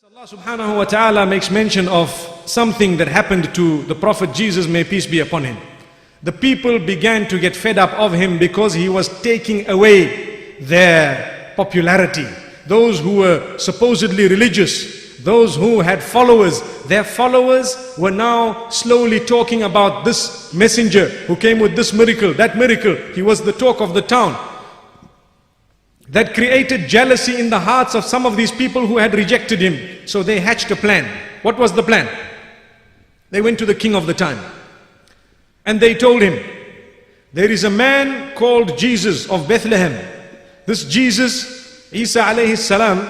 Allah subhanahu wa ta'ala makes mention of something that happened to the Prophet Jesus, may peace be upon him. The people began to get fed up of him because he was taking away their popularity. Those who were supposedly religious, those who had followers, their followers were now slowly talking about this messenger who came with this miracle, that miracle. He was the talk of the town. That created jealousy in the hearts of some of these people who had rejected him. So they hatched a plan. What was the plan? They went to the king of the time and they told him, there is a man called Jesus of Bethlehem. This Jesus, Isa alayhi salam,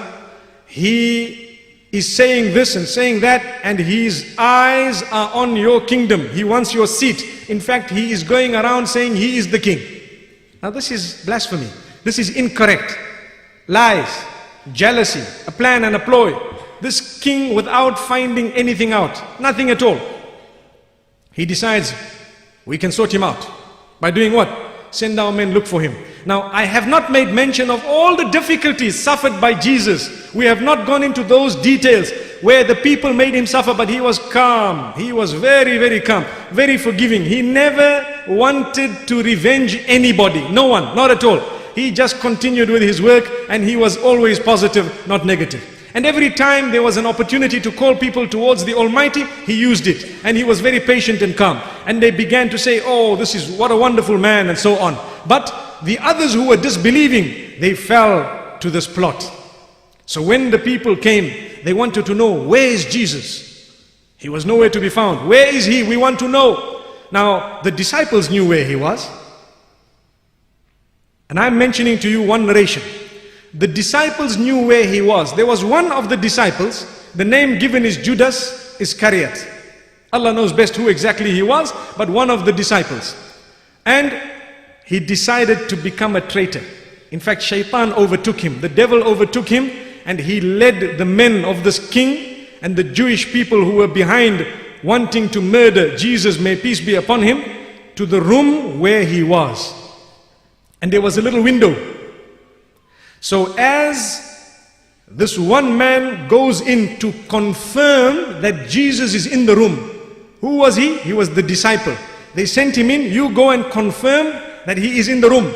he is saying this and saying that, and his eyes are on your kingdom. He wants your seat. In fact, he is going around saying he is the king. Now this is blasphemy. This is incorrect. Lies, jealousy, a plan and a ploy. This king, without finding anything out, nothing at all, he decides we can sort him out. By doing what? Send our men look for him. Now, I have not made mention of all the difficulties suffered by Jesus. We have not gone into those details where the people made him suffer, but he was calm. He was very, very calm, very forgiving. He never wanted to revenge anybody. No one, not at all. He just continued with his work and he was always positive, not negative. And every time there was an opportunity to call people towards the Almighty, he used it. And he was very patient and calm. And they began to say, oh, this is what a wonderful man, and so on. But the others who were disbelieving, they fell to this plot. So when the people came, they wanted to know, where is Jesus? He was nowhere to be found. Where is he? We want to know. Now, the disciples knew where he was. And I'm mentioning to you one narration. The disciples knew where he was. There was one of the disciples, the name given is Judas Iscariot. Allah knows best who exactly he was, but one of the disciples. And he decided to become a traitor. In fact, Shaitan overtook him. The devil overtook him, and he led the men of this king and the Jewish people who were behind wanting to murder Jesus, may peace be upon him, to the room where he was. And there was a little window. So as this one man goes in to confirm that Jesus is in the room, who was he? He was the disciple. They sent him in, you go and confirm that he is in the room.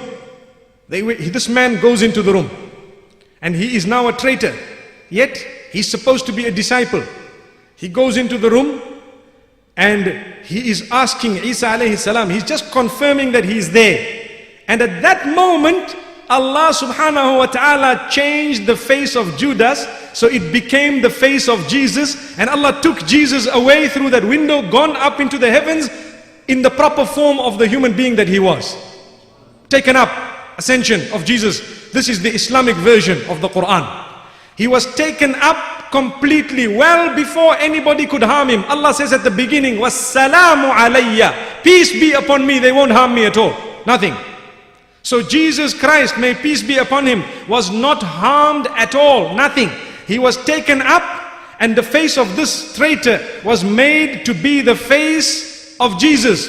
This man goes into the room and he is now a traitor, yet he's supposed to be a disciple. He goes into the room and he is asking Isa alayhi salam, he's just confirming that he is there. And at that moment, Allah subhanahu wa ta'ala changed the face of Judas, so it became the face of Jesus, and Allah took Jesus away through that window, gone up into the heavens in the proper form of the human being that he was. Taken up, ascension of Jesus. This is the Islamic version of the Quran. He was taken up completely, well before anybody could harm him. Allah says at the beginning, "Wassalamu alayya." Peace be upon me, they won't harm me at all. Nothing. So Jesus Christ, may peace be upon him, was not harmed at all, nothing. He was taken up and the face of this traitor was made to be the face of Jesus.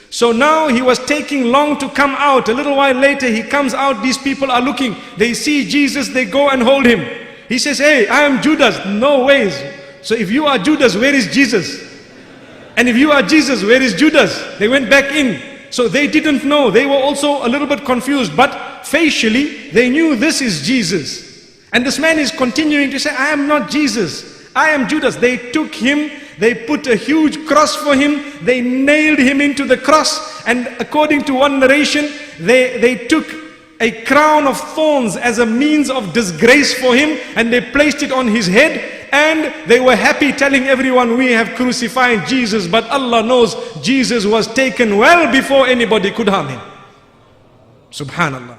So now he was taking long to come out. A little while later he comes out, these people are looking, they see Jesus, they go and hold him. He says, hey, I am Judas. No ways. So if you are Judas, where is Jesus? And if you are Jesus, where is Judas? They went back in. So they didn't know, they were also a little bit confused, but facially they knew this is Jesus. And this man is continuing to say, I am not Jesus, I am Judas. They took him, they put a huge cross for him, they nailed him into the cross, and according to one narration, they took a crown of thorns as a means of disgrace for him, and they placed it on his head. And they were happy, telling everyone, we have crucified Jesus. But Allah knows Jesus was taken well before anybody could harm him. Subhanallah.